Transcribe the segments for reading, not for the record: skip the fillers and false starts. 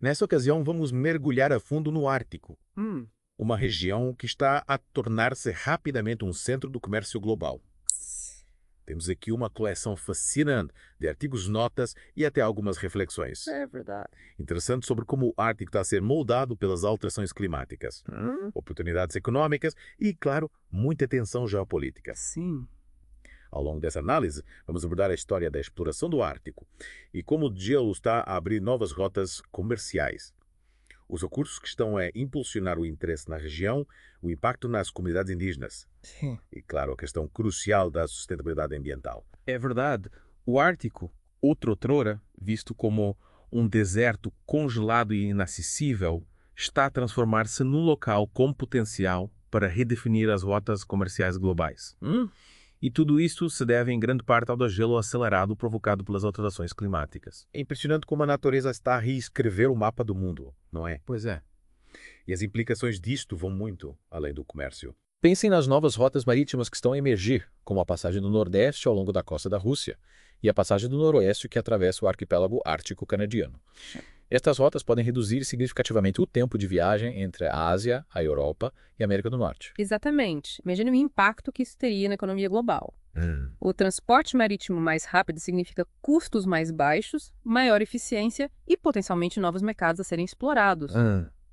Nessa ocasião, vamos mergulhar a fundo no Ártico, Hum, uma região que está a tornar-se rapidamente um centro do comércio global. Temos aqui uma coleção fascinante de artigos, notas e até algumas reflexões. é verdade. Interessante sobre como o Ártico está a ser moldado pelas alterações climáticas, oportunidades econômicas e, claro, muita tensão geopolítica. Sim. Ao longo dessa análise, vamos abordar a história da exploração do Ártico e como o gelo está a abrir novas rotas comerciais, os recursos que estão a impulsionar o interesse na região, o impacto nas comunidades indígenas Sim. e, claro, a questão crucial da sustentabilidade ambiental. É verdade. O Ártico, outrora visto como um deserto congelado e inacessível, está a transformar-se num local com potencial para redefinir as rotas comerciais globais. E tudo isso se deve em grande parte ao degelo acelerado provocado pelas alterações climáticas. É impressionante como a natureza está a reescrever o mapa do mundo, não é? Pois é. E as implicações disto vão muito além do comércio. Pensem nas novas rotas marítimas que estão a emergir, como a passagem do Nordeste ao longo da costa da Rússia e a passagem do Noroeste que atravessa o arquipélago ártico canadiano. Estas rotas podem reduzir significativamente o tempo de viagem entre a Ásia, a Europa e a América do Norte. Exatamente. Imagine o impacto que isso teria na economia global. O transporte marítimo mais rápido significa custos mais baixos, maior eficiência e potencialmente novos mercados a serem explorados.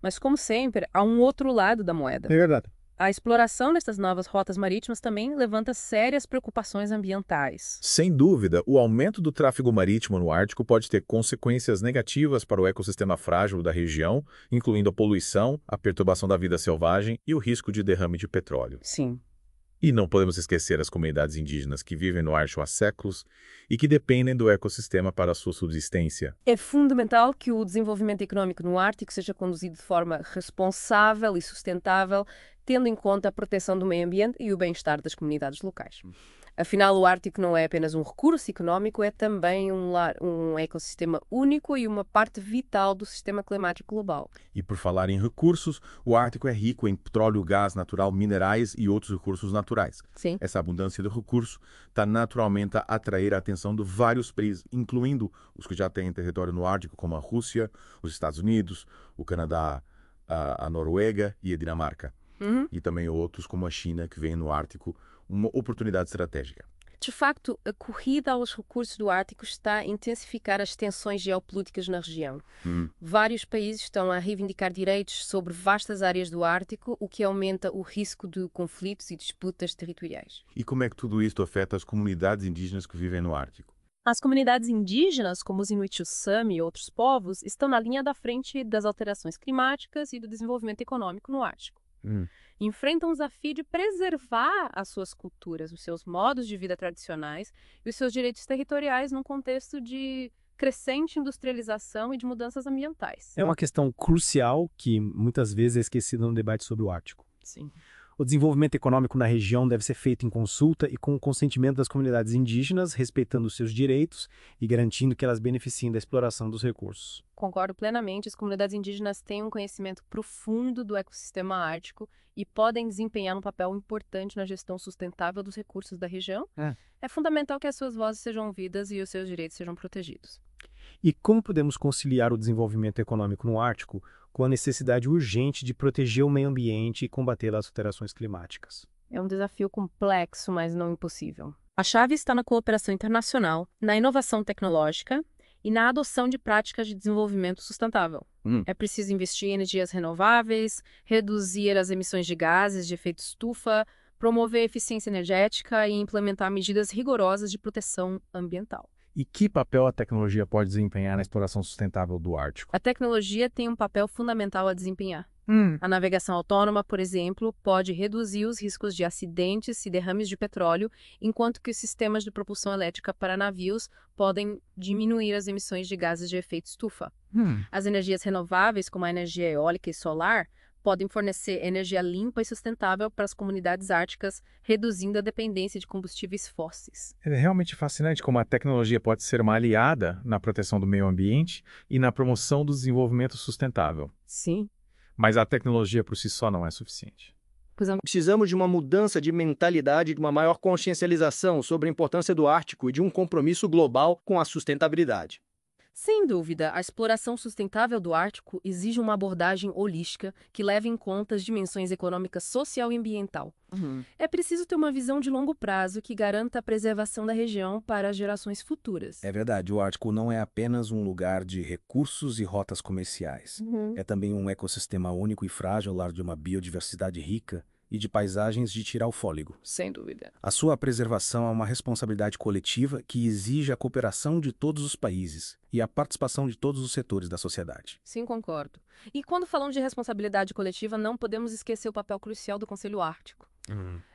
Mas, como sempre, há um outro lado da moeda. É verdade. A exploração dessas novas rotas marítimas também levanta sérias preocupações ambientais. Sem dúvida, o aumento do tráfego marítimo no Ártico pode ter consequências negativas para o ecossistema frágil da região, incluindo a poluição, a perturbação da vida selvagem e o risco de derrame de petróleo. Sim. E não podemos esquecer as comunidades indígenas que vivem no Ártico há séculos e que dependem do ecossistema para a sua subsistência. É fundamental que o desenvolvimento econômico no Ártico seja conduzido de forma responsável e sustentável, tendo em conta a proteção do meio ambiente e o bem-estar das comunidades locais. Afinal, o Ártico não é apenas um recurso econômico, é também um ecossistema único e uma parte vital do sistema climático global. E por falar em recursos, o Ártico é rico em petróleo, gás natural, minerais e outros recursos naturais. Sim. Essa abundância de recursos está naturalmente a atrair a atenção de vários países, incluindo os que já têm território no Ártico, como a Rússia, os Estados Unidos, o Canadá, a Noruega e a Dinamarca. E também outros, como a China, que vem no Ártico uma oportunidade estratégica. De facto, a corrida aos recursos do Ártico está a intensificar as tensões geopolíticas na região. Vários países estão a reivindicar direitos sobre vastas áreas do Ártico, o que aumenta o risco de conflitos e disputas territoriais. E como é que tudo isto afeta as comunidades indígenas que vivem no Ártico? As comunidades indígenas, como os Inuit Sami e outros povos, estão na linha da frente das alterações climáticas e do desenvolvimento econômico no Ártico. Enfrentam o desafio de preservar as suas culturas, os seus modos de vida tradicionais e os seus direitos territoriais num contexto de crescente industrialização e de mudanças ambientais. É uma questão crucial que muitas vezes é esquecida no debate sobre o Ártico. Sim. O desenvolvimento econômico na região deve ser feito em consulta e com o consentimento das comunidades indígenas, respeitando os seus direitos e garantindo que elas beneficiem da exploração dos recursos. Concordo plenamente. As comunidades indígenas têm um conhecimento profundo do ecossistema ártico e podem desempenhar um papel importante na gestão sustentável dos recursos da região. É fundamental que as suas vozes sejam ouvidas e os seus direitos sejam protegidos. E como podemos conciliar o desenvolvimento econômico no Ártico com a necessidade urgente de proteger o meio ambiente e combater as alterações climáticas? É um desafio complexo, mas não impossível. A chave está na cooperação internacional, na inovação tecnológica e na adoção de práticas de desenvolvimento sustentável. É preciso investir em energias renováveis, reduzir as emissões de gases de efeito estufa, promover a eficiência energética e implementar medidas rigorosas de proteção ambiental. E que papel a tecnologia pode desempenhar na exploração sustentável do Ártico? A tecnologia tem um papel fundamental a desempenhar. A navegação autônoma, por exemplo, pode reduzir os riscos de acidentes e derrames de petróleo, enquanto que os sistemas de propulsão elétrica para navios podem diminuir as emissões de gases de efeito estufa. As energias renováveis, como a energia eólica e solar, podem fornecer energia limpa e sustentável para as comunidades árticas, reduzindo a dependência de combustíveis fósseis. É realmente fascinante como a tecnologia pode ser uma aliada na proteção do meio ambiente e na promoção do desenvolvimento sustentável. Sim. Mas a tecnologia por si só não é suficiente. Precisamos de uma mudança de mentalidade, de uma maior consciencialização sobre a importância do Ártico e de um compromisso global com a sustentabilidade. Sem dúvida, a exploração sustentável do Ártico exige uma abordagem holística que leve em conta as dimensões econômicas, social e ambiental. É preciso ter uma visão de longo prazo que garanta a preservação da região para as gerações futuras. É verdade, o Ártico não é apenas um lugar de recursos e rotas comerciais. É também um ecossistema único e frágil, lar de uma biodiversidade rica e de paisagens de tirar o fôlego. Sem dúvida. A sua preservação é uma responsabilidade coletiva que exige a cooperação de todos os países e a participação de todos os setores da sociedade. Sim, concordo. E quando falamos de responsabilidade coletiva, não podemos esquecer o papel crucial do Conselho Ártico.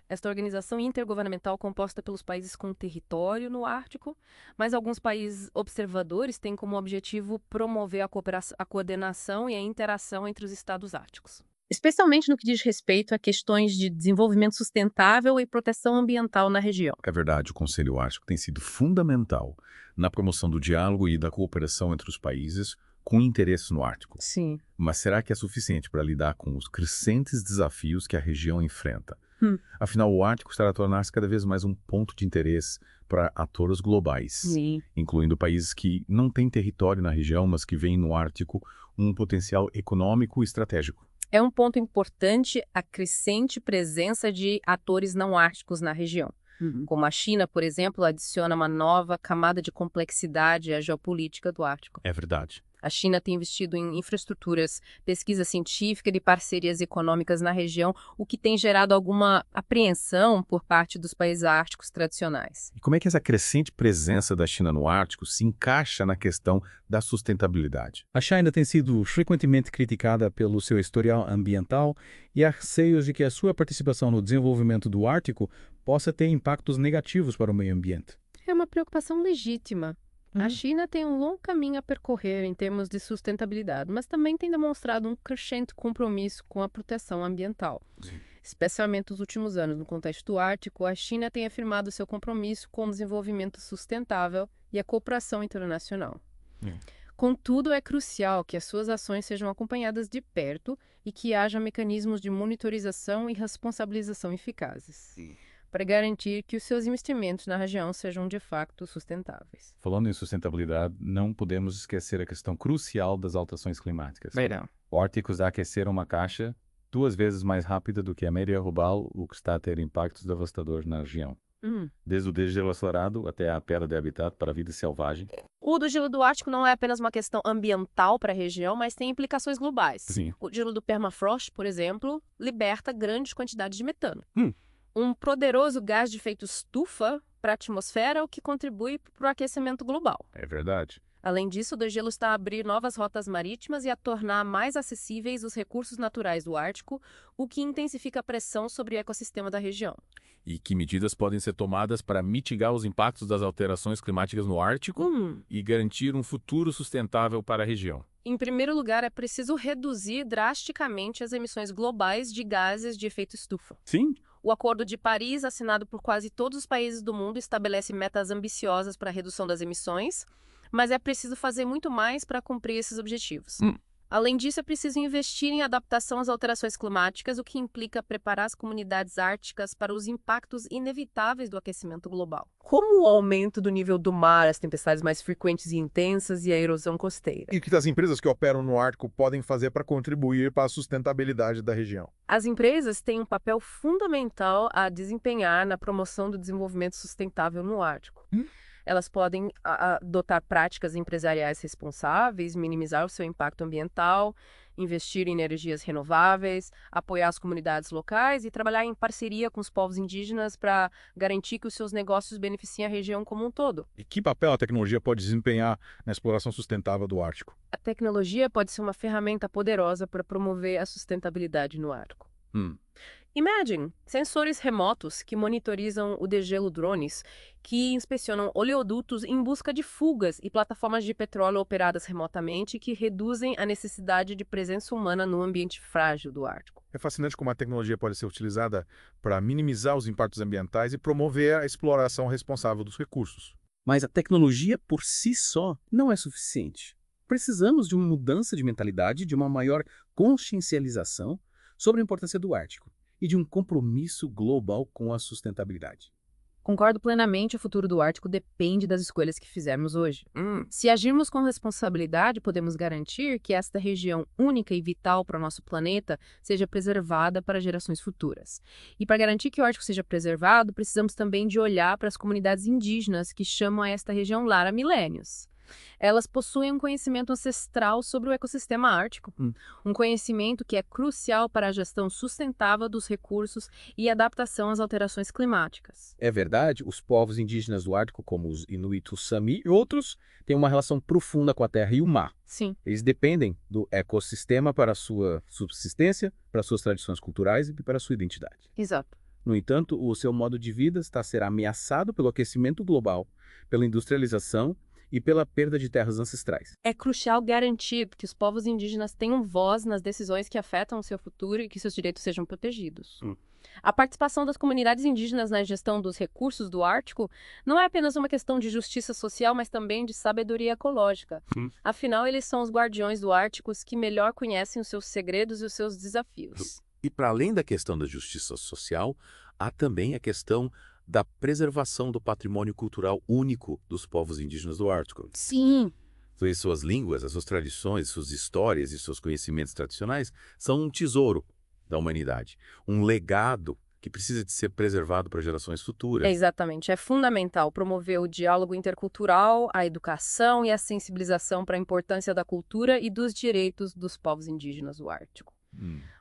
Esta organização intergovernamental composta pelos países com território no Ártico, mas alguns países observadores têm como objetivo promover a coordenação e a interação entre os estados árticos. Especialmente no que diz respeito a questões de desenvolvimento sustentável e proteção ambiental na região. É verdade, o Conselho Ártico tem sido fundamental na promoção do diálogo e da cooperação entre os países com interesse no Ártico. Sim. Mas será que é suficiente para lidar com os crescentes desafios que a região enfrenta? Afinal, o Ártico estará a tornar-se cada vez mais um ponto de interesse para atores globais, incluindo países que não têm território na região, mas que veem no Ártico um potencial econômico e estratégico. É um ponto importante a crescente presença de atores não árticos na região. Como a China, por exemplo, adiciona uma nova camada de complexidade à geopolítica do Ártico. É verdade. A China tem investido em infraestruturas, pesquisa científica e parcerias econômicas na região, o que tem gerado alguma apreensão por parte dos países árticos tradicionais. E como é que essa crescente presença da China no Ártico se encaixa na questão da sustentabilidade? A China tem sido frequentemente criticada pelo seu historial ambiental e há receios de que a sua participação no desenvolvimento do Ártico possa ter impactos negativos para o meio ambiente. É uma preocupação legítima. A China tem um longo caminho a percorrer em termos de sustentabilidade, mas também tem demonstrado um crescente compromisso com a proteção ambiental. Especialmente nos últimos anos, no contexto do Ártico, a China tem afirmado seu compromisso com o desenvolvimento sustentável e a cooperação internacional. Contudo, é crucial que as suas ações sejam acompanhadas de perto e que haja mecanismos de monitorização e responsabilização eficazes, para garantir que os seus investimentos na região sejam de facto sustentáveis. Falando em sustentabilidade, não podemos esquecer a questão crucial das alterações climáticas. O Ártico está a aquecer uma caixa 2 vezes mais rápida do que a média global, o que está a ter impactos devastadores na região. Desde o degelo acelerado até a perda de habitat para a vida selvagem. O degelo do Ártico não é apenas uma questão ambiental para a região, mas tem implicações globais. O gelo do permafrost, por exemplo, liberta grandes quantidades de metano. Um poderoso gás de efeito estufa para a atmosfera, o que contribui para o aquecimento global. É verdade. Além disso, o degelo está a abrir novas rotas marítimas e a tornar mais acessíveis os recursos naturais do Ártico, o que intensifica a pressão sobre o ecossistema da região. E que medidas podem ser tomadas para mitigar os impactos das alterações climáticas no Ártico e garantir um futuro sustentável para a região? Em primeiro lugar, é preciso reduzir drasticamente as emissões globais de gases de efeito estufa. Sim. O Acordo de Paris, assinado por quase todos os países do mundo, estabelece metas ambiciosas para a redução das emissões, mas é preciso fazer muito mais para cumprir esses objetivos. Além disso, é preciso investir em adaptação às alterações climáticas, o que implica preparar as comunidades árticas para os impactos inevitáveis do aquecimento global, como o aumento do nível do mar, as tempestades mais frequentes e intensas e a erosão costeira. E o que as empresas que operam no Ártico podem fazer para contribuir para a sustentabilidade da região? As empresas têm um papel fundamental a desempenhar na promoção do desenvolvimento sustentável no Ártico. Elas podem adotar práticas empresariais responsáveis, minimizar o seu impacto ambiental, investir em energias renováveis, apoiar as comunidades locais e trabalhar em parceria com os povos indígenas para garantir que os seus negócios beneficiem a região como um todo. E que papel a tecnologia pode desempenhar na exploração sustentável do Ártico? A tecnologia pode ser uma ferramenta poderosa para promover a sustentabilidade no Ártico. Imagine sensores remotos que monitorizam o degelo, drones que inspecionam oleodutos em busca de fugas e plataformas de petróleo operadas remotamente que reduzem a necessidade de presença humana no ambiente frágil do Ártico. É fascinante como a tecnologia pode ser utilizada para minimizar os impactos ambientais e promover a exploração responsável dos recursos. Mas a tecnologia por si só não é suficiente. Precisamos de uma mudança de mentalidade, de uma maior consciencialização sobre a importância do Ártico e de um compromisso global com a sustentabilidade. Concordo plenamente, o futuro do Ártico depende das escolhas que fizermos hoje. Se agirmos com responsabilidade, podemos garantir que esta região única e vital para o nosso planeta seja preservada para gerações futuras. E para garantir que o Ártico seja preservado, precisamos também de olhar para as comunidades indígenas que chamam a esta região lar há milênios. Elas possuem um conhecimento ancestral sobre o ecossistema ártico, um conhecimento que é crucial para a gestão sustentável dos recursos e adaptação às alterações climáticas. É verdade, os povos indígenas do Ártico, como os Inuit, os Sami e outros, têm uma relação profunda com a terra e o mar. Sim. Eles dependem do ecossistema para a sua subsistência, para suas tradições culturais e para a sua identidade. Exato. No entanto, o seu modo de vida está a ser ameaçado pelo aquecimento global, pela industrialização e pela perda de terras ancestrais. É crucial garantir que os povos indígenas tenham voz nas decisões que afetam o seu futuro e que seus direitos sejam protegidos. A participação das comunidades indígenas na gestão dos recursos do Ártico não é apenas uma questão de justiça social, mas também de sabedoria ecológica. Afinal, eles são os guardiões do Ártico que melhor conhecem os seus segredos e os seus desafios. E para além da questão da justiça social, há também a questão da preservação do patrimônio cultural único dos povos indígenas do Ártico. Sim. Então, suas línguas, as suas tradições, suas histórias e seus conhecimentos tradicionais são um tesouro da humanidade, um legado que precisa de ser preservado para gerações futuras. Exatamente. É fundamental promover o diálogo intercultural, a educação e a sensibilização para a importância da cultura e dos direitos dos povos indígenas do Ártico.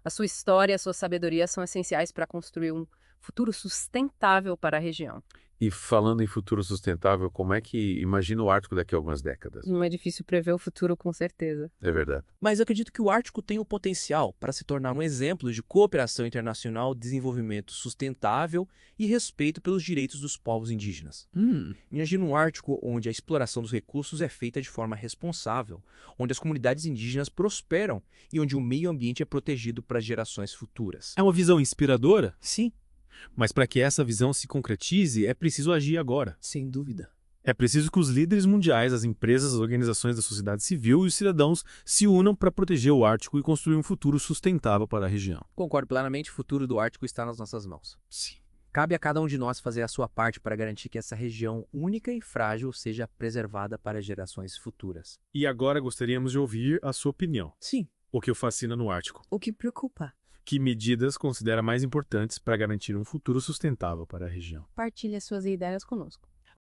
A sua história e a sua sabedoria são essenciais para construir um futuro sustentável para a região. E falando em futuro sustentável, como é que imagina o Ártico daqui a algumas décadas? Não é difícil prever o futuro, com certeza. É verdade. Mas eu acredito que o Ártico tem o potencial para se tornar um exemplo de cooperação internacional, desenvolvimento sustentável e respeito pelos direitos dos povos indígenas. Imagina um Ártico onde a exploração dos recursos é feita de forma responsável, onde as comunidades indígenas prosperam e onde o meio ambiente é protegido para gerações futuras. É uma visão inspiradora, Sim, mas para que essa visão se concretize, é preciso agir agora. sem dúvida. É preciso que os líderes mundiais, as empresas, as organizações da sociedade civil e os cidadãos se unam para proteger o Ártico e construir um futuro sustentável para a região. Concordo plenamente, o futuro do Ártico está nas nossas mãos. Sim. Cabe a cada um de nós fazer a sua parte para garantir que essa região única e frágil seja preservada para gerações futuras. E agora gostaríamos de ouvir a sua opinião. Sim. O que o fascina no Ártico? O que preocupa? Que medidas considera mais importantes para garantir um futuro sustentável para a região? Partilhe as suas ideias conosco.